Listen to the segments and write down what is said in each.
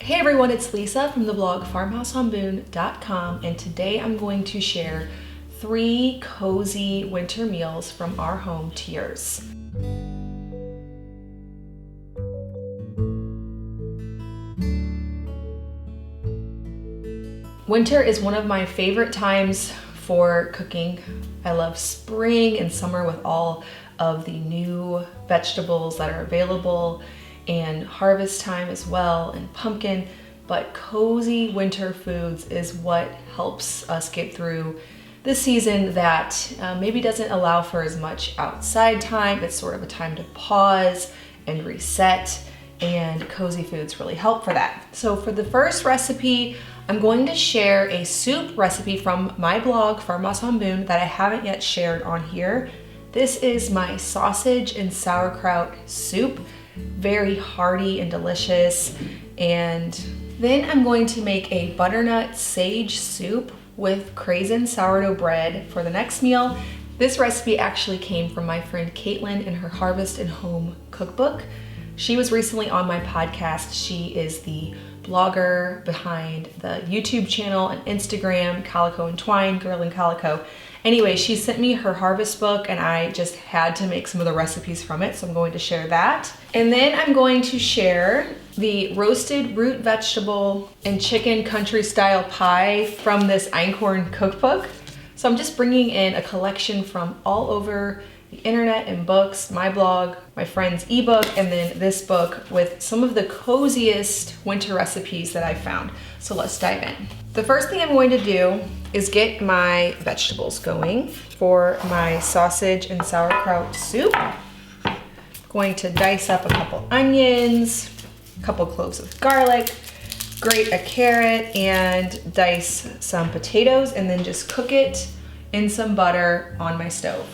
Hey everyone, it's Lisa from the blog farmhouseonboone.com, and today I'm going to share 3 cozy winter meals from our home to yours. Winter is one of my favorite times for cooking. I love spring and summer with all of the new vegetables that are available, and harvest time as well, and pumpkin, but cozy winter foods is what helps us get through this season that maybe doesn't allow for as much outside time. It's sort of a time to pause and reset, and cozy foods really help for that. So for the first recipe, I'm going to share a soup recipe from my blog, Farmhouse on Boone, that I haven't yet shared on here. This is my sausage and sauerkraut soup. Very hearty and delicious. And then I'm going to make a butternut sage soup with craisin sourdough bread for the next meal. This recipe actually came from my friend Caitlin in her Harvest and Home cookbook. She was recently on my podcast. She is the blogger behind the YouTube channel and Instagram, Calico and Twine, Girl and Calico. Anyway, she sent me her harvest book and I just had to make some of the recipes from it, so I'm going to share that. And then I'm going to share the roasted root vegetable and chicken country style pie from this einkorn cookbook. So I'm just bringing in a collection from all over the internet and books, my blog, my friend's ebook, and then this book with some of the coziest winter recipes that I found. So let's dive in. The first thing I'm going to do is get my vegetables going for my sausage and sauerkraut soup. I'm going to dice up a couple onions, a couple cloves of garlic, grate a carrot, and dice some potatoes, and then just cook it in some butter on my stove.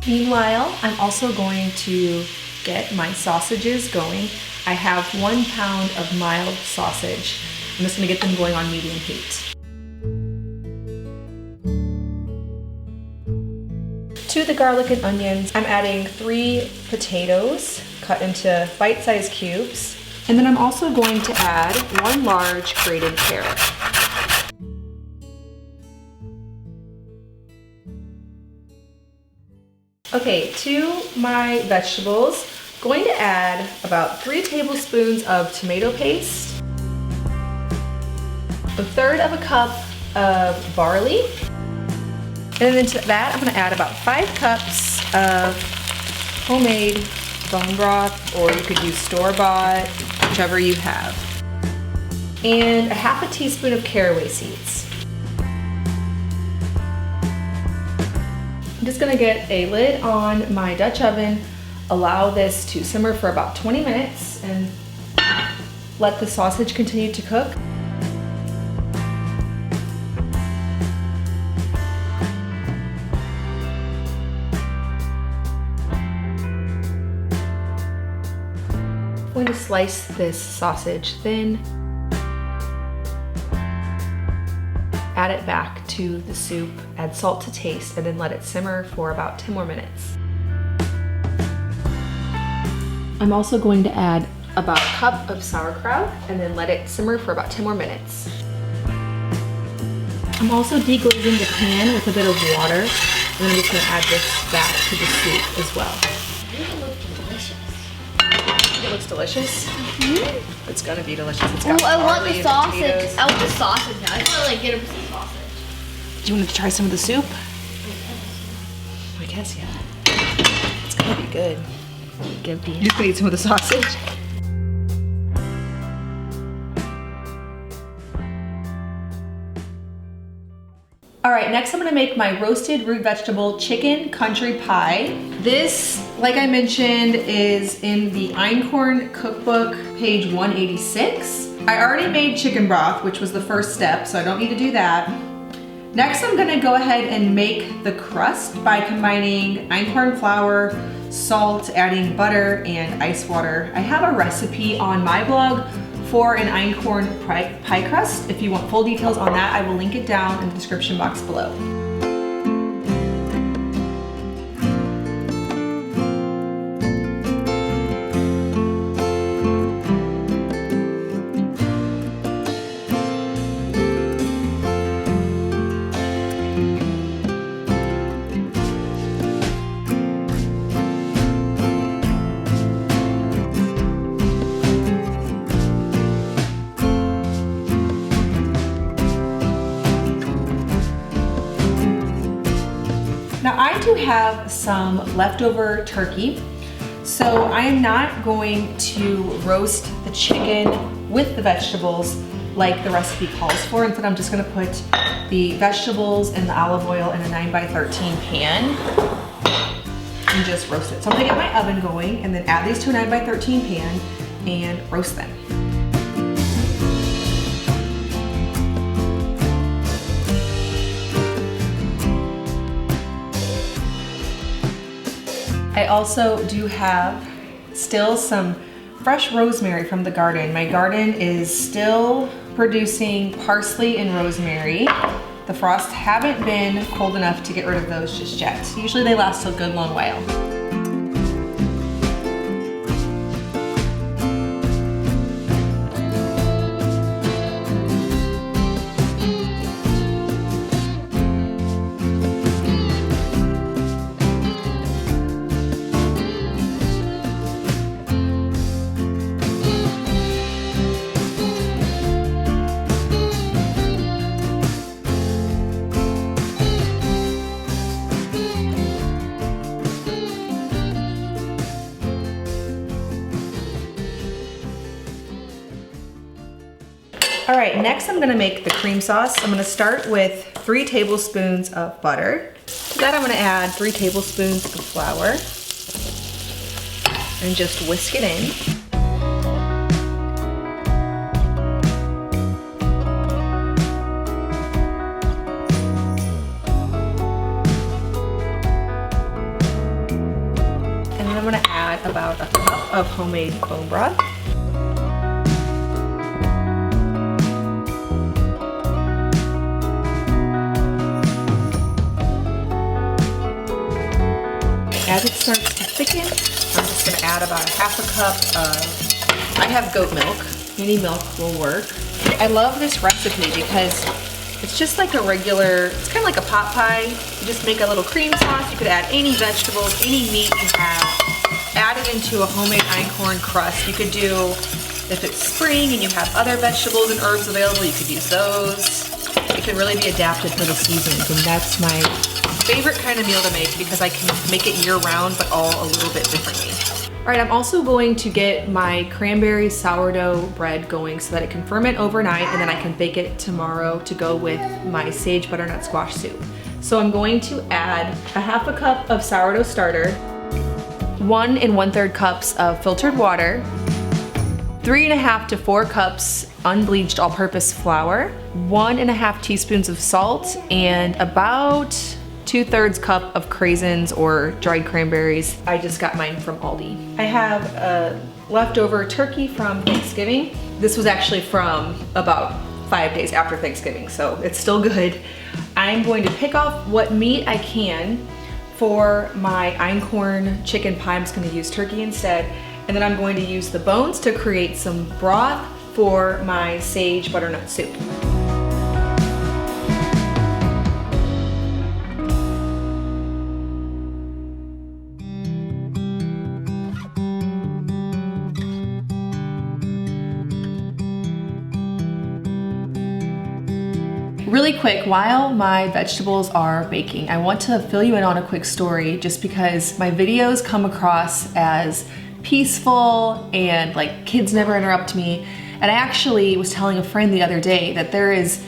Meanwhile, I'm also going to get my sausages going. I have 1 pound of mild sausage. I'm just gonna get them going on medium heat. To the garlic and onions, I'm adding 3 potatoes cut into bite-sized cubes. And then I'm also going to add 1 large grated carrot. Okay, to my vegetables, going to add about 3 tablespoons of tomato paste, 1/3 of a cup of barley, and then to that I'm going to add about 5 cups of homemade bone broth, or you could use store-bought, whichever you have, and a 1/2 teaspoon of caraway seeds. I'm just gonna get a lid on my Dutch oven, allow this to simmer for about 20 minutes, and let the sausage continue to cook. I'm going to slice this sausage thin. Add it back to the soup, add salt to taste, and then let it simmer for about 10 more minutes. I'm also going to add about a cup of sauerkraut and then let it simmer for about 10 more minutes. I'm also deglazing the pan with a bit of water, and then I'm just going to add this back to the soup as well. It looks delicious. It looks delicious? Mm-hmm. It's gonna be delicious. It's Oh, got I want the sausage. potatoes. I want the sausage now. I want to like get a piece of sausage. Do you want to try some of the soup? I guess, yeah. It's gonna be good. You're just gonna eat some of the sausage? All right, next I'm gonna make my roasted root vegetable chicken country pie. This, like I mentioned, is in the einkorn cookbook, page 186. I already made chicken broth, which was the first step, so I don't need to do that. Next, I'm gonna go ahead and make the crust by combining einkorn flour, salt, adding butter and ice water. I have a recipe on my blog for an einkorn pie crust. If you want full details on that, I will link it down in the description box below. Now I do have some leftover turkey, so I am not going to roast the chicken with the vegetables like the recipe calls for. Instead, I'm just gonna put the vegetables and the olive oil in a 9x13 pan and just roast it. So I'm gonna get my oven going and then add these to a 9x13 pan and roast them. I also do have still some fresh rosemary from the garden. My garden is still producing parsley and rosemary. The frosts haven't been cold enough to get rid of those just yet. Usually they last a good long while. All right, next I'm gonna make the cream sauce. I'm gonna start with 3 tablespoons of butter. To that I'm gonna add 3 tablespoons of flour and just whisk it in. And then I'm gonna add about a cup of homemade bone broth. As it starts to thicken, I'm just gonna add about a half a cup of, I have goat milk, any milk will work. I love this recipe because it's just like a regular, it's kind of like a pot pie. You just make a little cream sauce, you could add any vegetables, any meat you have, add it into a homemade einkorn crust. You could do, if it's spring and you have other vegetables and herbs available, you could use those. It can really be adapted for the seasons, and that's my favorite kind of meal to make because I can make it year-round, but all a little bit differently. All right, I'm also going to get my cranberry sourdough bread going so that it can ferment overnight, and then I can bake it tomorrow to go with my sage butternut squash soup. So I'm going to add a half a cup of sourdough starter, 1 1/3 cups of filtered water, 3.5 to 4 cups unbleached all-purpose flour, 1.5 teaspoons of salt, and about 2/3 cup of craisins or dried cranberries. I just got mine from Aldi. I have a leftover turkey from Thanksgiving. This was actually from about 5 days after Thanksgiving, so it's still good. I'm going to pick off what meat I can for my einkorn chicken pie. I'm just gonna use turkey instead. And then I'm going to use the bones to create some broth for my sage butternut soup. Really quick, while my vegetables are baking, I want to fill you in on a quick story just because my videos come across as peaceful and like kids never interrupt me. And I actually was telling a friend the other day that there is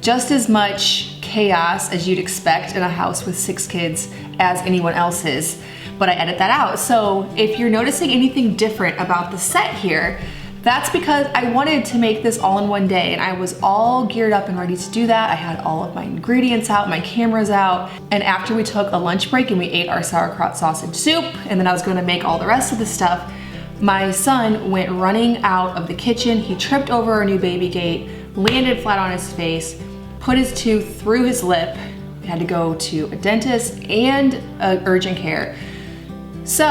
just as much chaos as you'd expect in a house with 6 kids as anyone else's, but I edit that out. So if you're noticing anything different about the set here, That's because I wanted to make this all in one day, and I was all geared up and ready to do that. I had all of my ingredients out, my cameras out, and after we took a lunch break and we ate our sauerkraut sausage soup, and then I was gonna make all the rest of the stuff, my son went running out of the kitchen. He tripped over our new baby gate, landed flat on his face, put his tooth through his lip, had to go to a dentist and urgent care. So,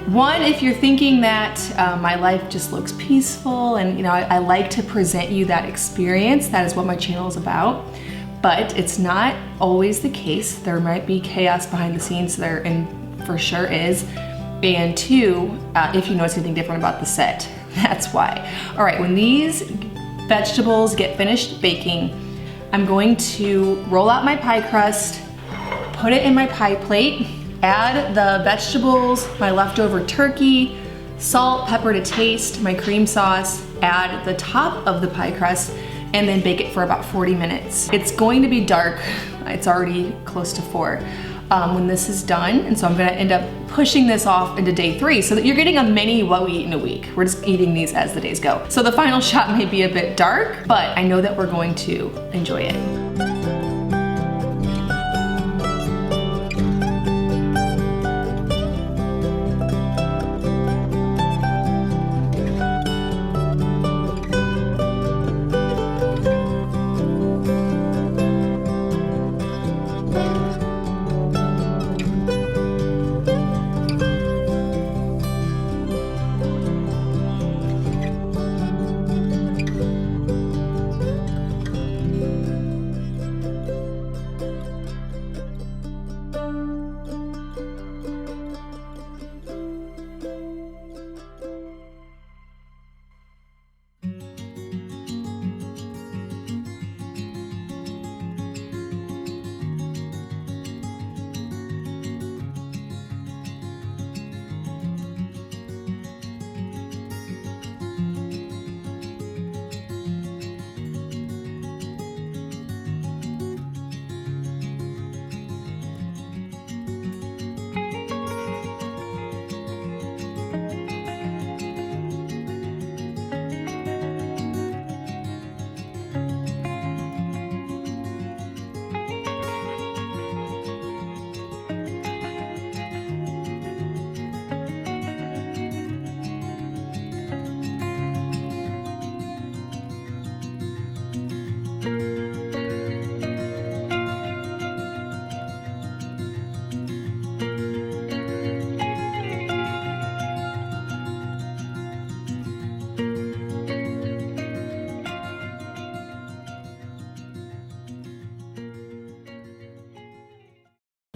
one, if you're thinking that my life just looks peaceful and you know I like to present you that experience, that is what my channel is about, but it's not always the case. There might be chaos behind the scenes there, and for sure is. And two, if you notice anything different about the set, that's why. All right, when these vegetables get finished baking, I'm going to roll out my pie crust, put it in my pie plate, add the vegetables, my leftover turkey, salt, pepper to taste, my cream sauce, add the top of the pie crust, and then bake it for about 40 minutes. It's going to be dark. It's already close to 4 when this is done, and so I'm gonna end up pushing this off into day 3 so that you're getting a mini what we eat in a week. We're just eating these as the days go. So the final shot may be a bit dark, but I know that we're going to enjoy it.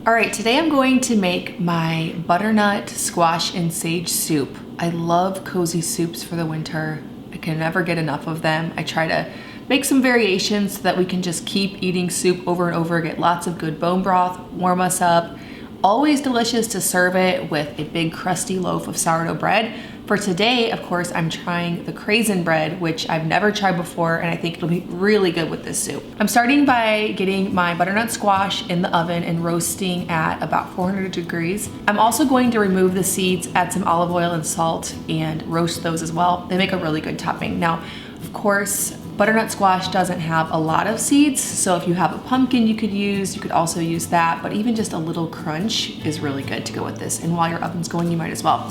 All right, today I'm going to make my butternut squash and sage soup. I love cozy soups for the winter. I can never get enough of them. I try to make some variations so that we can just keep eating soup over and over, get lots of good bone broth, warm us up. Always delicious to serve it with a big crusty loaf of sourdough bread. For today, of course, I'm trying the craisin bread, which I've never tried before, and I think it'll be really good with this soup. I'm starting by getting my butternut squash in the oven and roasting at about 400 degrees. I'm also going to remove the seeds, add some olive oil and salt, and roast those as well. They make a really good topping. Now, of course, butternut squash doesn't have a lot of seeds, so if you have a pumpkin you could also use that, but even just a little crunch is really good to go with this. And while your oven's going, you might as well.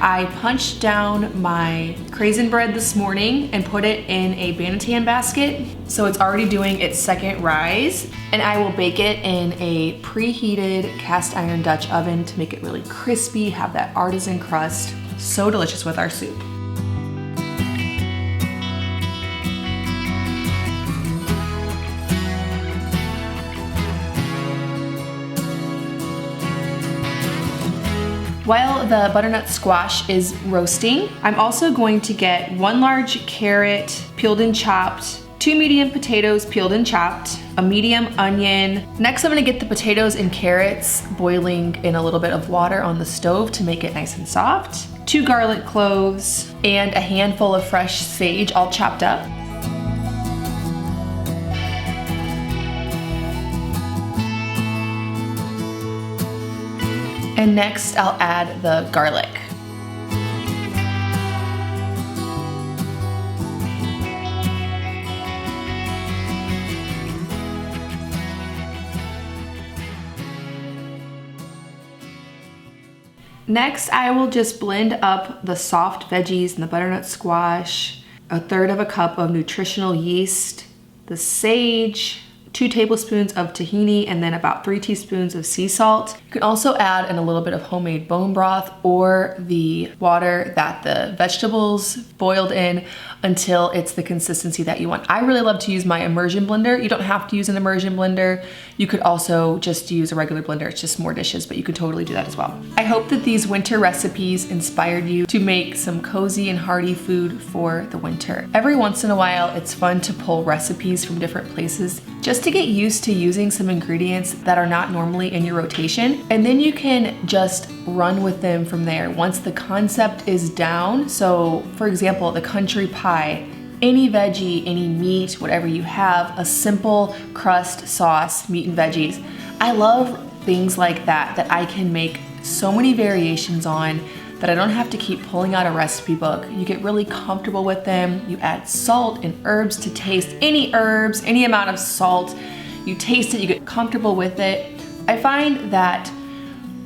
I punched down my craisin bread this morning and put it in a banneton basket. So it's already doing its second rise, and I will bake it in a preheated cast iron Dutch oven to make it really crispy, have that artisan crust. So delicious with our soup. While the butternut squash is roasting, I'm also going to get 1 large carrot, peeled and chopped, 2 medium potatoes peeled and chopped, a medium onion. Next, I'm gonna get the potatoes and carrots boiling in a little bit of water on the stove to make it nice and soft. 2 garlic cloves and a handful of fresh sage all chopped up. And next, I'll add the garlic. Next, I will just blend up the soft veggies and the butternut squash, 1/3 cup of nutritional yeast, the sage, 2 tablespoons of tahini, and then about 3 teaspoons of sea salt. You can also add in a little bit of homemade bone broth or the water that the vegetables boiled in until it's the consistency that you want. I really love to use my immersion blender. You don't have to use an immersion blender. You could also just use a regular blender. It's just more dishes, but you could totally do that as well. I hope that these winter recipes inspired you to make some cozy and hearty food for the winter. Every once in a while, it's fun to pull recipes from different places just to get used to using some ingredients that are not normally in your rotation. And then you can just run with them from there once the concept is down. So for example, the country pie, any veggie, any meat, whatever you have, a simple crust sauce, meat and veggies. I love things like that I can make so many variations on that I don't have to keep pulling out a recipe book. You get really comfortable with them. You add salt and herbs to taste, any herbs, any amount of salt. You taste it, you get comfortable with it. I find that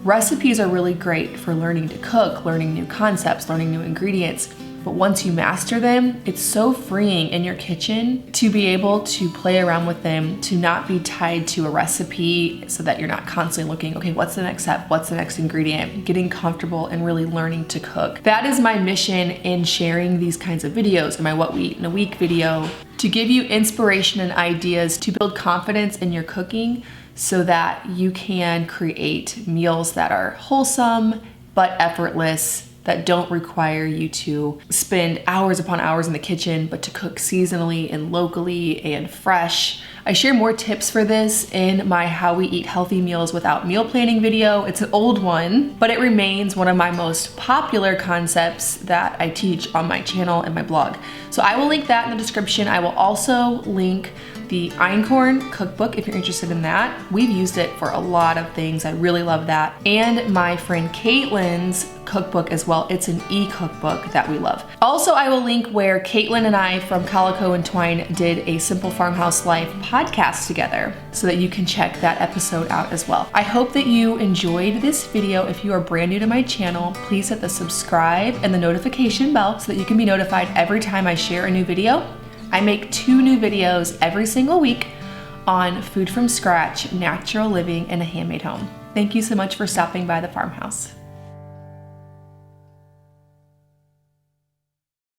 recipes are really great for learning to cook, learning new concepts, learning new ingredients. But once you master them, it's so freeing in your kitchen to be able to play around with them, to not be tied to a recipe so that you're not constantly looking, okay, what's the next step? What's the next ingredient? Getting comfortable and really learning to cook. That is my mission in sharing these kinds of videos in my What We Eat in a Week video, to give you inspiration and ideas to build confidence in your cooking so that you can create meals that are wholesome but effortless, that don't require you to spend hours upon hours in the kitchen, but to cook seasonally and locally and fresh. I share more tips for this in my How We Eat Healthy Meals Without Meal Planning video. It's an old one, but it remains one of my most popular concepts that I teach on my channel and my blog. So I will link that in the description. I will also link the einkorn cookbook if you're interested in that. We've used it for a lot of things. I really love that. And my friend Caitlin's cookbook as well. It's an e-cookbook that we love. Also, I will link where Caitlin and I from Calico and Twine did a Simple Farmhouse Life podcast together so that you can check that episode out as well. I hope that you enjoyed this video. If you are brand new to my channel, please hit the subscribe and the notification bell so that you can be notified every time I share a new video. I make 2 new videos every single week on food from scratch, natural living, and a handmade home. Thank you so much for stopping by the farmhouse.